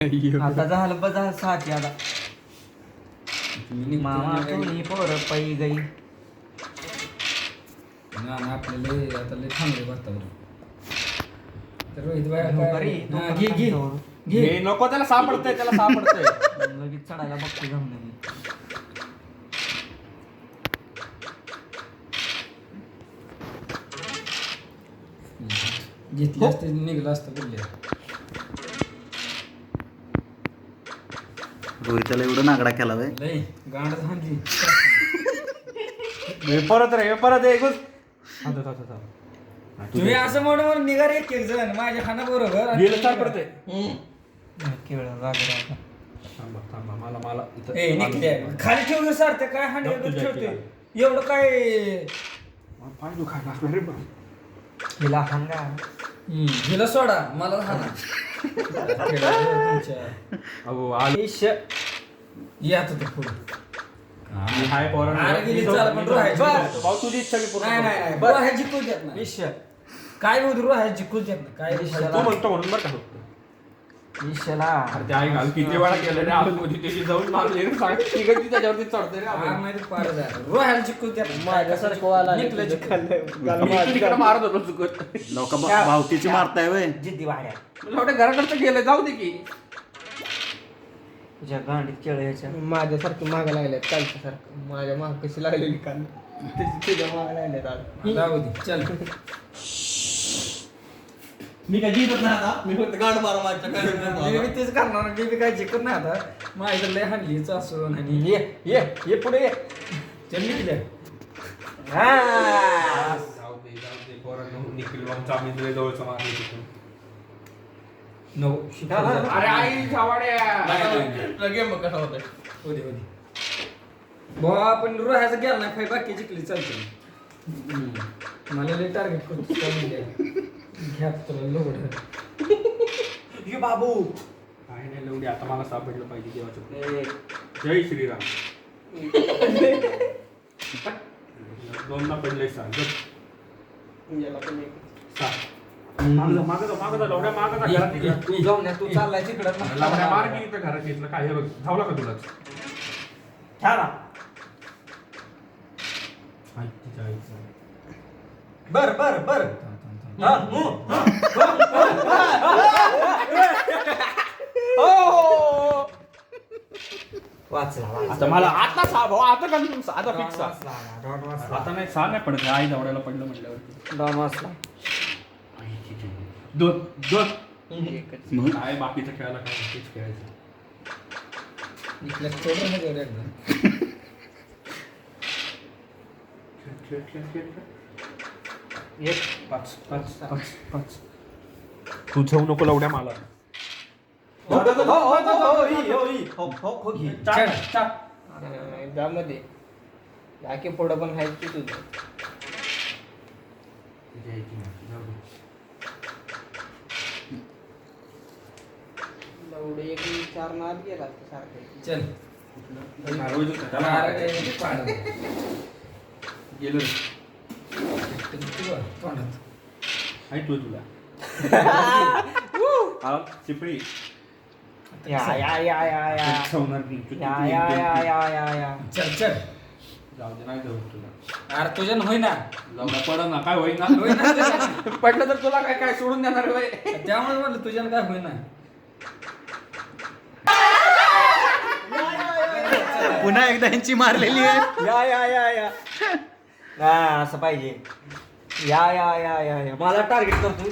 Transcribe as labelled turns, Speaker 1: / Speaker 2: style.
Speaker 1: आता झालं बघ झालं सहाची आता मामा तुम्ही पोर पायी गई
Speaker 2: ना आपल्याला आता लय थांबले वातावरण तर रोहित
Speaker 3: घे नको त्याला सापडतंय
Speaker 1: लगेच चढायला बघतो जाऊन मी
Speaker 2: घेतली असते निघलं असतं बोलले
Speaker 4: रोहिताला एवढं नागडा केला व्हय.
Speaker 2: लय गांड झाली
Speaker 3: परत एकच
Speaker 2: तुम्ही असं म्हणून निघा एक एक जण माझ्या खाना बरोबर
Speaker 3: गेलं सापडतंय.
Speaker 1: केवळ वागरा
Speaker 3: थांबा मला इथं
Speaker 2: ए निघले खाली ठेवलं सर ते काय हांडे ठेवते एवढं काय
Speaker 3: पाय दुखायला लागला रे बा.
Speaker 1: हिला हांगा
Speaker 2: हिला सोडा मला हाना तुमच्या
Speaker 3: अहो आले
Speaker 2: या तर पुढे
Speaker 3: मी हाय पोरांनो.
Speaker 2: अरे गेली चाल पण रोहायची
Speaker 3: भाऊ तुझी इच्छा मी पूर्ण
Speaker 2: नाही
Speaker 3: करतो.
Speaker 2: नाही रोहाय जिंकून देत नाही
Speaker 1: विषय
Speaker 2: काय बोलू रोहाय जिंकून देत नाही काय
Speaker 3: तू म्हणतो म्हणून बरं का फक्त.
Speaker 1: विषयाला
Speaker 3: अरे ते आई घाल किती वेळा केलं रे आतमध्ये त्याची जाऊन मारली रे सांग तिकडची त्याच्यावरती चढते रे
Speaker 2: पार
Speaker 3: आपण.
Speaker 2: नाही पार झालं रोहायला जिंकून देत नाही.
Speaker 1: माझ्यासारखं वाला
Speaker 2: निघलं जिंकून.
Speaker 3: मी तिकडे मारत होतो चुकत.
Speaker 4: लोक भावकीची मारताय वय.
Speaker 1: जिद्दी वाड्या
Speaker 3: मला वाटतं घराकडचं गेलं जाऊ दे की.
Speaker 1: तुझ्या गांडीत केळ याच्या
Speaker 5: माझ्यासारखं मागं लागल्यात कालच्यासारखं माझ्या माग कशी लागलेली काल तुझ्या मागं लागल्यात आज
Speaker 2: जाऊ दे चल
Speaker 4: मी काय जिंकत नाही आता. मी फक्त गाड मारा माझ्या
Speaker 2: मी तेच करणार मी बी काय जिंकत नाही आता माझ्या लय हाणलीच असून आणि
Speaker 1: ये पुढे ये
Speaker 2: चल निघले
Speaker 3: जाऊ दे पोरांनो. निखिल भाऊचा आम्ही लय जवळचं मारलं तिथून.
Speaker 2: नो
Speaker 3: अरे आई छावाड्या.
Speaker 4: गेम कसा होतोय.
Speaker 2: होते भाऊ आपण रोहायचं गेला नाही काय बाकी जिंकली चालते मला लय टार्गेट करतो घ्या तुला लोड
Speaker 1: ये बाबू
Speaker 3: काय नाही लवडी आता मला सापडलं पाहिजे देवाचं. जय श्रीराम. दोनदा पडलंय सांग
Speaker 5: याला पण एक
Speaker 3: मागं लवड्या मागं घरात ये.
Speaker 1: तू जाऊन या, तू चाललाय तिकडं
Speaker 3: लवड्या मार की इथं घरात घेतलं काय हे बघ धावला का तुलाच.
Speaker 1: ठेवा बर बर बर वाचला
Speaker 3: आता मला आता सहा भाऊ आता कन्फर्म आता फिक्स आता नाही सहा नाही पडत आई धावड्याला पडलं म्हटल्यावरती.
Speaker 1: डॉन वाचला
Speaker 3: दोन
Speaker 4: मग
Speaker 3: काय बाकीचं खेळायला काय तेच खेळायचं.
Speaker 2: निघल्या थोडं नाही जाऊ एकदा
Speaker 3: एक पाच पाच पाच पाच तू जाऊ नको लवड्या मला.
Speaker 2: चढ
Speaker 5: त्यामध्ये याके पुढं पण आहे की तुझं एवढे एक चार नाद गेला सारखं
Speaker 2: चल
Speaker 3: गेलो
Speaker 2: तोंडात
Speaker 3: ऐकतो तुला चिपळी
Speaker 1: या या या या या
Speaker 3: ठेवणार
Speaker 1: या या या या या या
Speaker 2: चल चल
Speaker 3: जाऊ दे नाही जाऊ तुला.
Speaker 2: अरे तुझ्या होईना
Speaker 3: लवडा पड ना काय होईना
Speaker 2: होईना तुझ्यानं.
Speaker 3: पडलं तर तुला काय काय सोडून देणार होय.
Speaker 2: त्यामुळे म्हणलं तुझ्यानं काय होईना
Speaker 4: पुन्हा एकदा यांची मारलेली आहे.
Speaker 1: या या या या हा असं पाहिजे या या या या या मला टार्गेट करतो